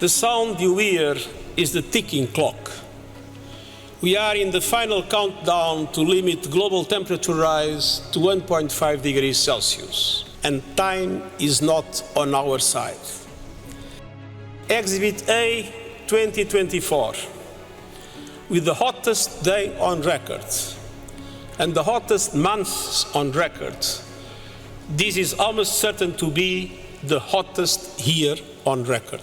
The sound you hear is the ticking clock. We are in the final countdown to limit global temperature rise to 1.5 degrees Celsius, and time is not on our side. Exhibit A 2024, with the hottest day on record and the hottest months on record, this is almost certain to be the hottest year on record.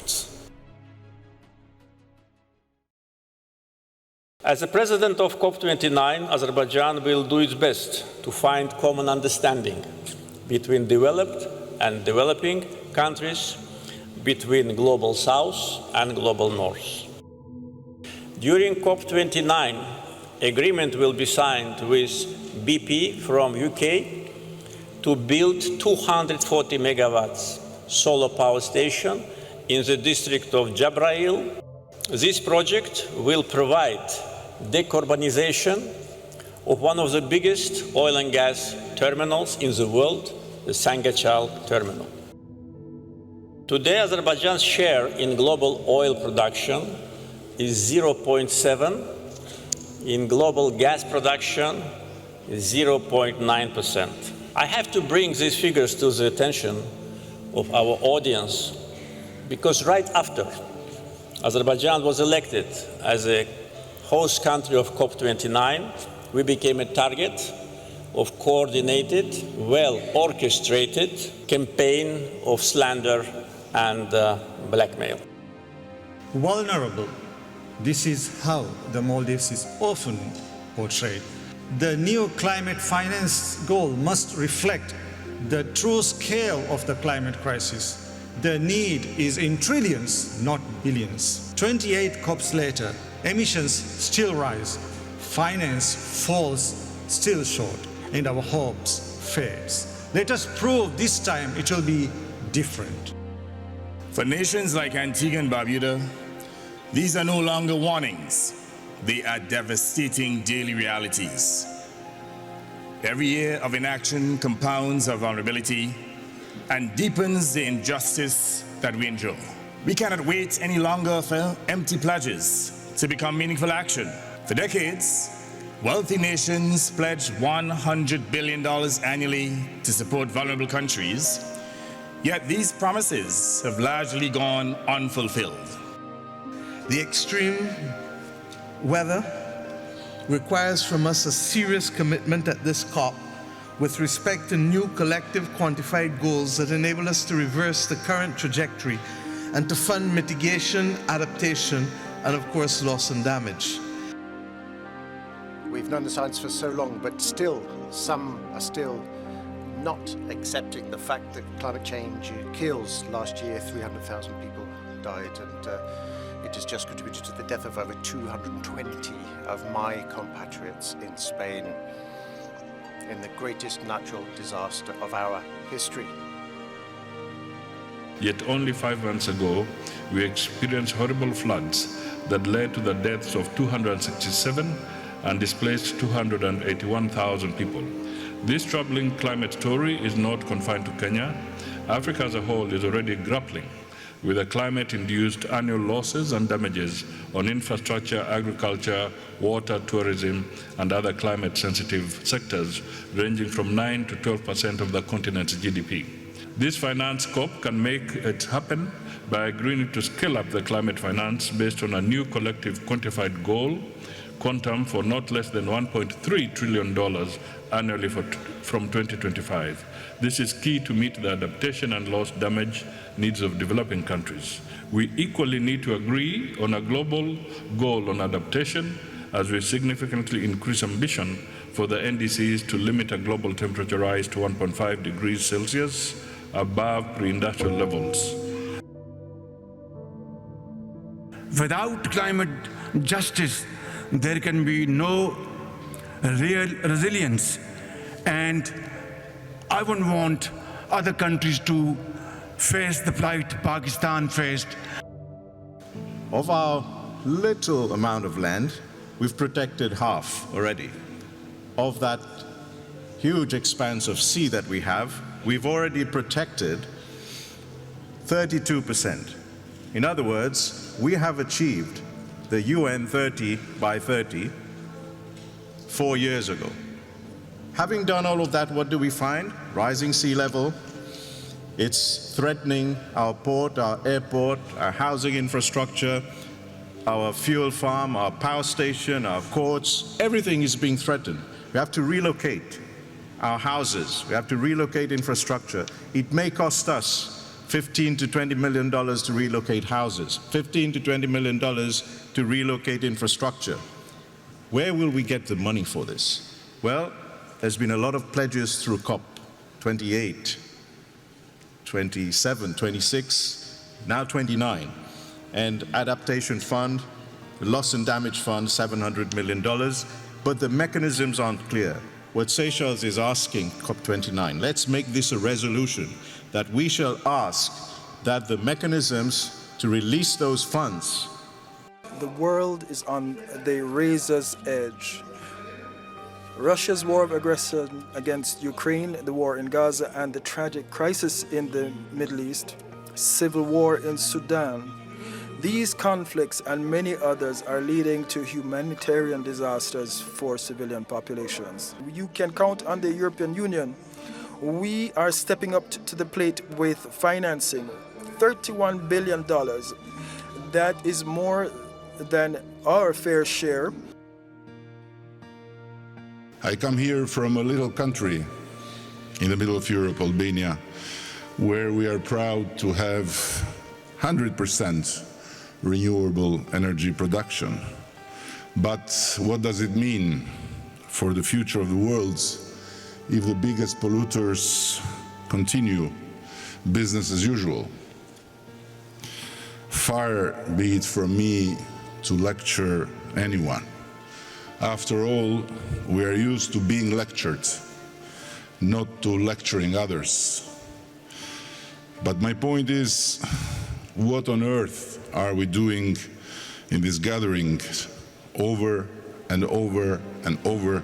As the president of COP29, Azerbaijan will do its best to find common understanding between developed and developing countries, between Global South and Global North. During COP29, agreement will be signed with BP from UK to build 240 megawatts solar power station in the district of Jabrayil. This project will provide decarbonization of one of the biggest oil and gas terminals in the world, the Sangachal terminal. Today, Azerbaijan's share in global oil production is 0.7%, in global gas production is 0.9%. I have to bring these figures to the attention of our audience because right after Azerbaijan was elected as a host country of COP29, we became a target of coordinated, well-orchestrated campaign of slander and blackmail. Vulnerable. This is how the Maldives is often portrayed. The new climate finance goal must reflect the true scale of the climate crisis. The need is in trillions, not billions. 28 COPs later, emissions still rise, finance falls still short, and our hopes fades. Let us prove this time it will be different. For nations like Antigua and Barbuda, these are no longer warnings. They are devastating daily realities. Every year of inaction compounds our vulnerability and deepens the injustice that we endure. We cannot wait any longer for empty pledges to become meaningful action. For decades, wealthy nations pledged $100 billion annually to support vulnerable countries, yet these promises have largely gone unfulfilled. The extreme weather requires from us a serious commitment at this COP with respect to new collective quantified goals that enable us to reverse the current trajectory and to fund mitigation, adaptation, and of course, loss and damage. We've known the science for so long, but still, some are still not accepting the fact that climate change kills. Last year, 300,000 people died, and it has just contributed to the death of over 220 of my compatriots in Spain, in the greatest natural disaster of our history. Yet only 5 months ago, we experienced horrible floods that led to the deaths of 267 and displaced 281,000 people. This troubling climate story is not confined to Kenya. Africa as a whole is already grappling with the climate-induced annual losses and damages on infrastructure, agriculture, water, tourism, and other climate-sensitive sectors, ranging from 9 to 12% of the continent's GDP. This finance COP can make it happen by agreeing to scale up the climate finance based on a new collective quantified goal, quantum for not less than $1.3 trillion annually from 2025. This is key to meet the adaptation and loss damage needs of developing countries. We equally need to agree on a global goal on adaptation as we significantly increase ambition for the NDCs to limit a global temperature rise to 1.5 degrees Celsius above pre-industrial levels. Without climate justice, there can be no real resilience, and I wouldn't want other countries to face the plight Pakistan faced. Of our little amount of land, we've protected half already. Of that huge expanse of sea that we have, we've already protected 32%. In other words, we have achieved the UN 30 by 30 4 years ago. Having done all of that, what do we find? Rising sea level. It's threatening our port, our airport, our housing infrastructure, our fuel farm, our power station, our courts. Everything is being threatened. We have to relocate our houses. We have to relocate infrastructure. It may cost us $15 to $20 million to relocate houses, $15 to $20 million to relocate infrastructure. Where will we get the money for this? Well, there's been a lot of pledges through COP 28, 27, 26, now 29. And Adaptation Fund, Loss and Damage Fund, $700 million. But the mechanisms aren't clear. What Seychelles is asking, COP29, let's make this a resolution that we shall ask that the mechanisms to release those funds. The world is on the razor's edge. Russia's war of aggression against Ukraine, the war in Gaza, and the tragic crisis in the Middle East, civil war in Sudan. These conflicts and many others are leading to humanitarian disasters for civilian populations. You can count on the European Union. We are stepping up to the plate with financing, $31 billion. That is more than our fair share. I come here from a little country in the middle of Europe, Albania, where we are proud to have 100% renewable energy production. But what does it mean for the future of the world if the biggest polluters continue business as usual? Far be it from me to lecture anyone. After all, we are used to being lectured, not to lecturing others. But my point is, what on earth are we doing in this gathering over and over and over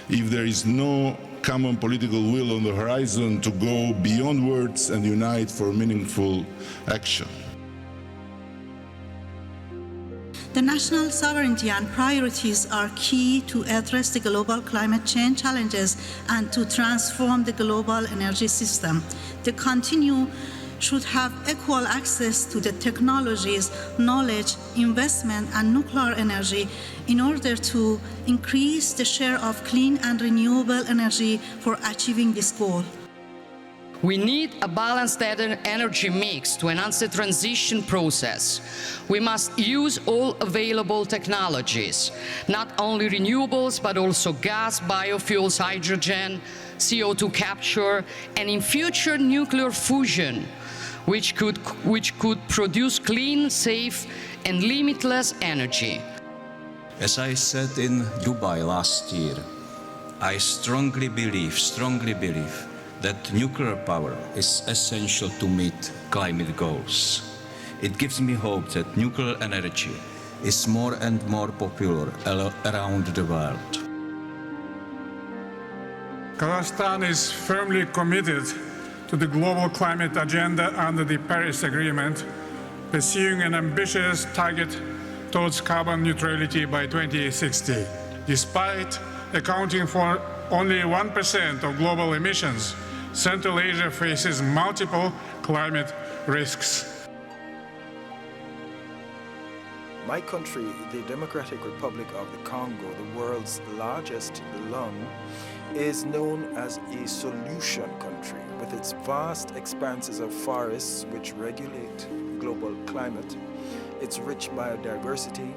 if there is no common political will on the horizon to go beyond words and unite for meaningful action? The national sovereignty and priorities are key to address the global climate change challenges and to transform the global energy system. The continue should have equal access to the technologies, knowledge, investment, and nuclear energy in order to increase the share of clean and renewable energy for achieving this goal. We need a balanced energy mix to enhance the transition process. We must use all available technologies, not only renewables, but also gas, biofuels, hydrogen, CO2 capture, and in future nuclear fusion, which could produce clean, safe, and limitless energy. As I said in Dubai last year, I strongly believe that nuclear power is essential to meet climate goals. It gives me hope that nuclear energy is more and more popular around the world. Kazakhstan is firmly committed to the global climate agenda under the Paris Agreement, pursuing an ambitious target towards carbon neutrality by 2060. Despite accounting for only 1% of global emissions, Central Asia faces multiple climate risks. My country, the Democratic Republic of the Congo, the world's largest lung, is known as a solution country with its vast expanses of forests which regulate global climate, its rich biodiversity,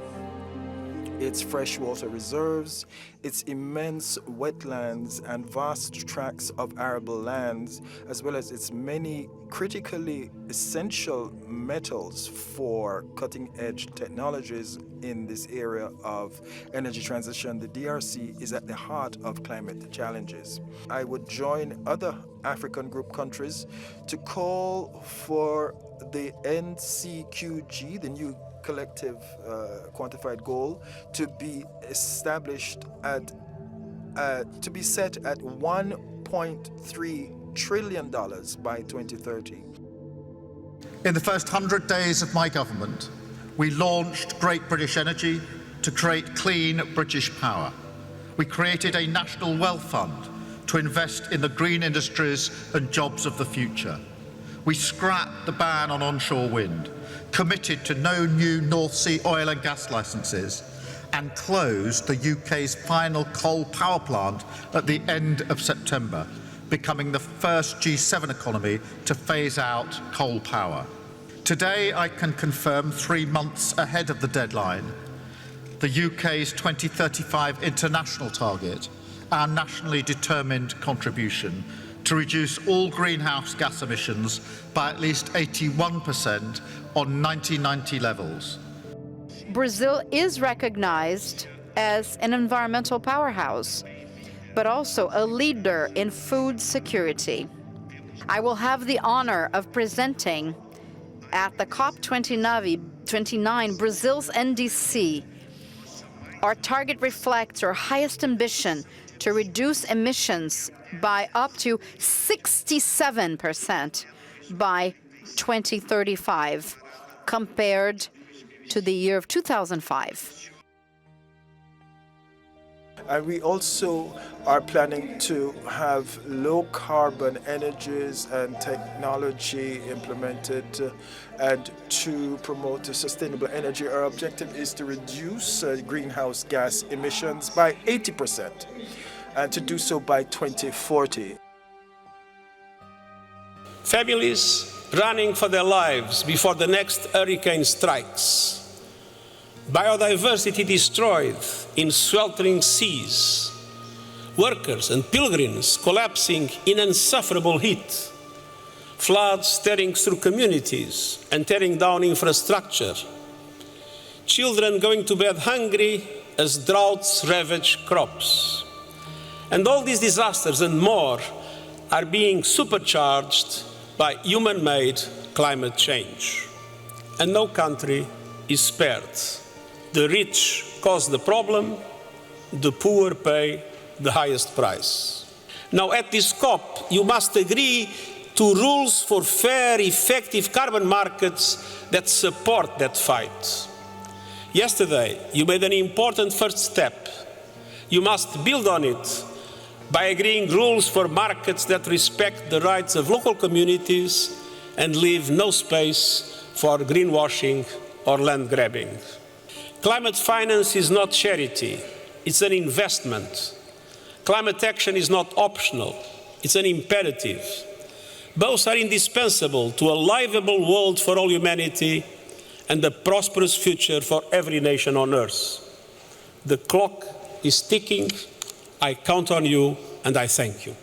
its freshwater reserves, its immense wetlands and vast tracts of arable lands, as well as its many critically essential metals for cutting-edge technologies in this area of energy transition. The DRC is at the heart of climate challenges. I would join other African group countries to call for the NCQG, the new collective quantified goal, to be established at to be set at $1.3 trillion by 2030. In the first 100 days of my government, we launched Great British Energy to create clean British power. We created a national wealth fund to invest in the green industries and jobs of the future. We scrapped the ban on onshore wind, committed to no new North Sea oil and gas licenses, and closed the UK's final coal power plant at the end of September, becoming the first G7 economy to phase out coal power. Today, I can confirm 3 months ahead of the deadline, the UK's 2035 international target, our nationally determined contribution to reduce all greenhouse gas emissions by at least 81% on 1990 levels. Brazil is recognized as an environmental powerhouse, but also a leader in food security. I will have the honor of presenting at the COP29 Brazil's NDC. Our target reflects our highest ambition to reduce emissions by up to 67% by 2035, compared to the year of 2005. And we also are planning to have low-carbon energies and technology implemented and to promote sustainable energy. Our objective is to reduce greenhouse gas emissions by 80% and to do so by 2040. Families running for their lives before the next hurricane strikes. Biodiversity destroyed in sweltering seas. Workers and pilgrims collapsing in insufferable heat. Floods tearing through communities and tearing down infrastructure. Children going to bed hungry as droughts ravage crops. And all these disasters and more are being supercharged by human-made climate change. And no country is spared. The rich cause the problem, the poor pay the highest price. Now at this COP, you must agree to rules for fair, effective carbon markets that support that fight. Yesterday, you made an important first step. You must build on it by agreeing rules for markets that respect the rights of local communities and leave no space for greenwashing or land grabbing. Climate finance is not charity, it's an investment. Climate action is not optional, it's an imperative. Both are indispensable to a livable world for all humanity and a prosperous future for every nation on earth. The clock is ticking. I count on you and I thank you.